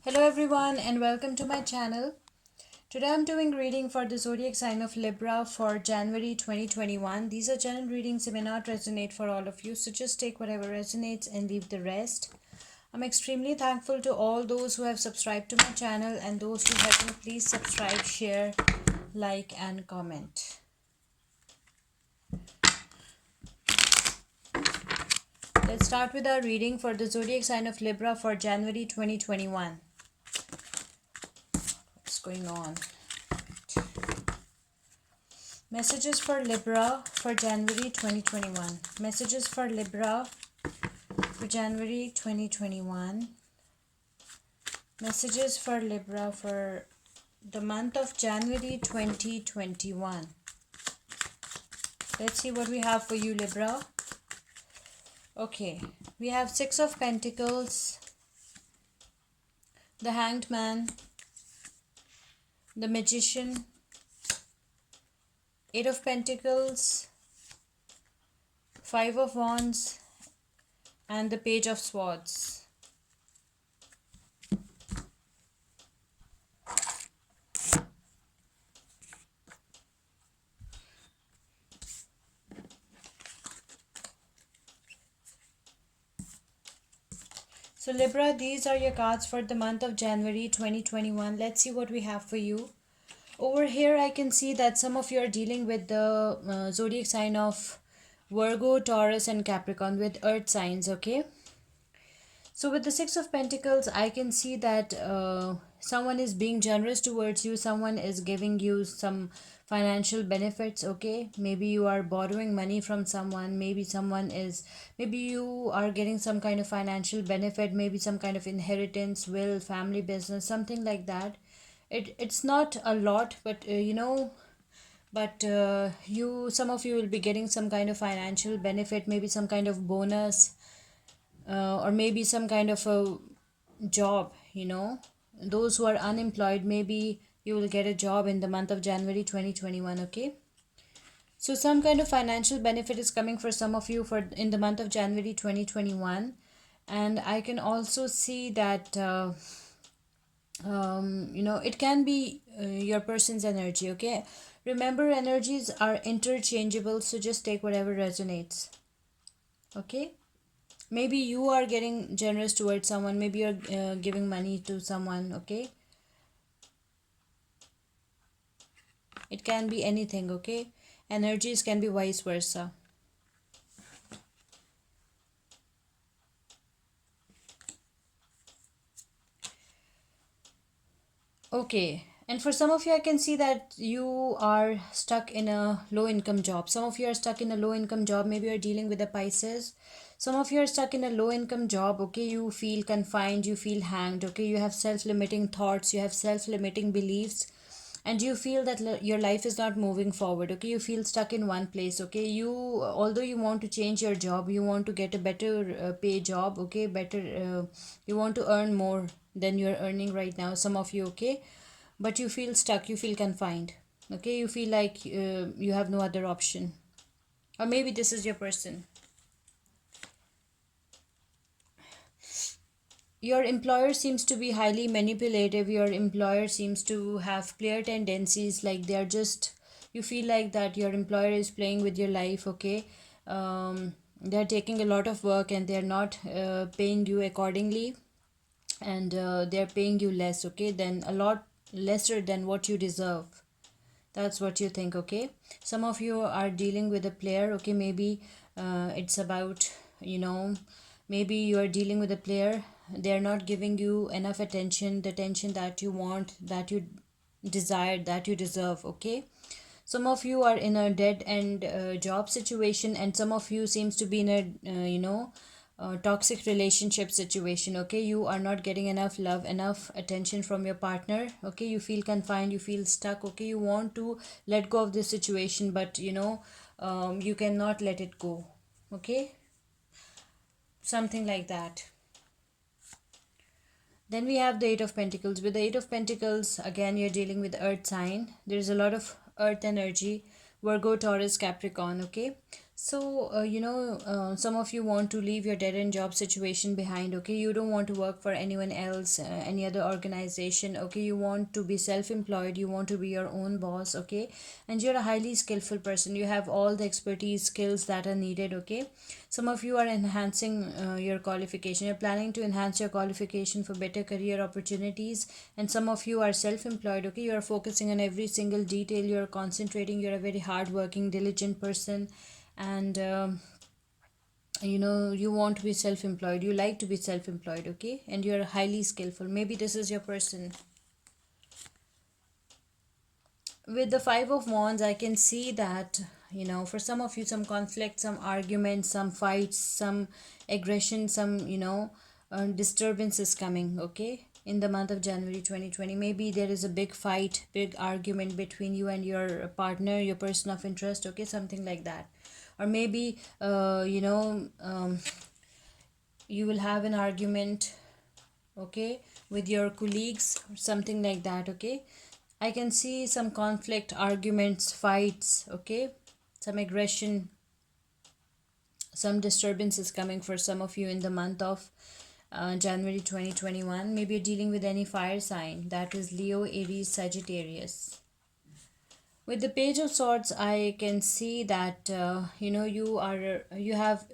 Hello everyone and welcome to my channel. Today I'm doing reading for the zodiac sign of Libra for January 2021. These are general readings that may not resonate for all of you, so just take whatever resonates and leave the rest. I'm extremely thankful to all those who have subscribed to my channel and those who haven't. Please subscribe, share, like and comment. Let's start with our reading for the zodiac sign of Libra for January 2021. What's going on? Messages for Libra for January 2021. Messages for Libra for January 2021. Messages for Libra for the month of January 2021. Let's see what we have for you, Libra. Okay, we have Six of Pentacles, the Hanged Man, the Magician, Eight of Pentacles, Five of Wands, and the Page of Swords. So Libra, these are your cards for the month of January 2021. Let's see what we have for you. Over here, I can see that some of you are dealing with the zodiac sign of Virgo, Taurus, and Capricorn with earth signs, okay? So with the Six of Pentacles, I can see that someone is being generous towards you. Someone is giving you some financial benefits, okay? Maybe you are borrowing money from someone. Maybe you are getting some kind of financial benefit. Maybe some kind of inheritance, will, family business, something like that. It's not a lot, but some of you will be getting some kind of financial benefit, maybe some kind of bonus, or maybe some kind of a job. Those who are unemployed, maybe you will get a job in the month of January 2021, okay? So some kind of financial benefit is coming for some of you for in the month of January 2021. And I can also see that it can be your person's energy, okay? Remember, energies are interchangeable, so just take whatever resonates, okay? Maybe you are getting generous towards someone, maybe you're giving money to someone, okay? It can be anything, okay? Energies can be vice versa. Okay, and for some of you, I can see that you are stuck in a low income job. Some of you are stuck in a low income job. Maybe you're dealing with a Pisces. Some of you are stuck in a low income job. Okay, you feel confined, you feel hanged. Okay, you have self limiting thoughts, you have self limiting beliefs, and you feel that your life is not moving forward. Okay, you feel stuck in one place. Okay, although you want to change your job, you want to get a better pay job. Okay, you want to earn more than you're earning right now, some of you, okay? But you feel stuck, you feel confined, okay? You feel like you have no other option. Or maybe this is your person. Your employer seems to be highly manipulative. Your employer seems to have player tendencies, like they are just, you feel like that your employer is playing with your life, okay? They're taking a lot of work and they're not paying you accordingly, and they're paying you less, okay, then a lot lesser than what you deserve. That's what you think, okay? Some of you are dealing with a player, okay? Maybe it's about, maybe you are dealing with a player. They're not giving you enough attention, the attention that you want, that you desire, that you deserve, okay? Some of you are in a dead end job situation, and some of you seems to be in a toxic relationship situation, okay? You are not getting enough love, enough attention from your partner, okay? You feel confined, you feel stuck, okay? You want to let go of this situation, but you cannot let it go, okay? Something like that. Then we have the Eight of Pentacles. With the Eight of Pentacles, again, you're dealing with earth sign. There's a lot of earth energy, Virgo, Taurus, Capricorn, okay? So, some of you want to leave your dead end job situation behind, okay? You don't want to work for anyone else, any other organization, okay? You want to be self employed, you want to be your own boss, okay? And you're a highly skillful person, you have all the expertise, skills that are needed, okay? Some of you are enhancing your qualification, you're planning to enhance your qualification for better career opportunities, and some of you are self employed, okay? You're focusing on every single detail, you're concentrating, you're a very hardworking, diligent person and you want to be self-employed, you like to be self-employed, okay, and you're highly skillful. Maybe this is your person. With the Five of Wands, I can see that for some of you, some conflict, some arguments, some fights, some aggression, some disturbance is coming, okay, in the month of January 2020. Maybe there is a big fight, big argument between you and your partner, your person of interest, okay, something like that. Or maybe you will have an argument, okay, with your colleagues or something like that, okay. I can see some conflict, arguments, fights, okay, some aggression, some disturbance is coming for some of you in the month of January 2021. Maybe you're dealing with any fire sign, that is Leo, Aries, Sagittarius. With the Page of Swords, I can see that you have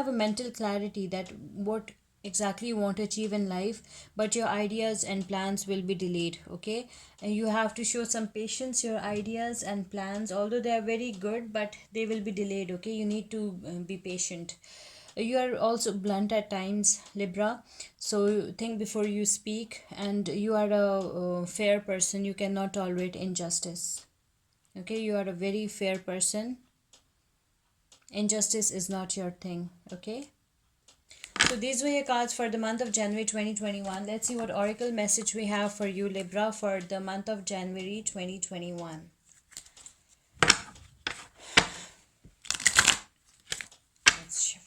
a mental clarity that what exactly you want to achieve in life, but your ideas and plans will be delayed, okay. And you have to show some patience. Your ideas and plans, although they are very good, but they will be delayed, okay. You need to be patient. You are also blunt at times, Libra, so think before you speak, and you are a fair person. You cannot tolerate injustice, okay. You are a very fair person. Injustice is not your thing, okay. So these were your cards for the month of January 2021. Let's see what oracle message we have for you, Libra, for the month of January 2021. Let's shift.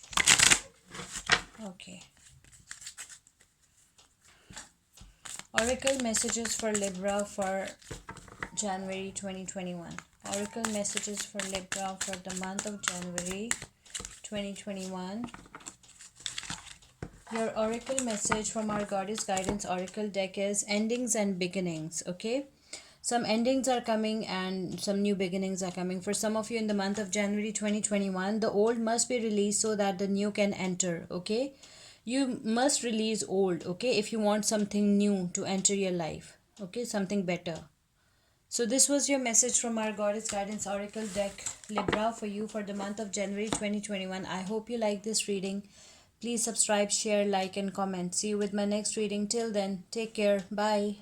Okay. Oracle messages for Libra for January 2021. Oracle messages for Libra for the month of January 2021. Your oracle message from our Goddess Guidance Oracle deck is endings and beginnings, okay? Some endings are coming and some new beginnings are coming. For some of you in the month of January 2021, the old must be released so that the new can enter, okay? You must release old, okay, if you want something new to enter your life, okay, something better. So this was your message from our Goddess Guidance Oracle deck, Libra, for you for the month of January 2021. I hope you like this reading. Please subscribe, share, like, and comment. See you with my next reading. Till then, take care. Bye.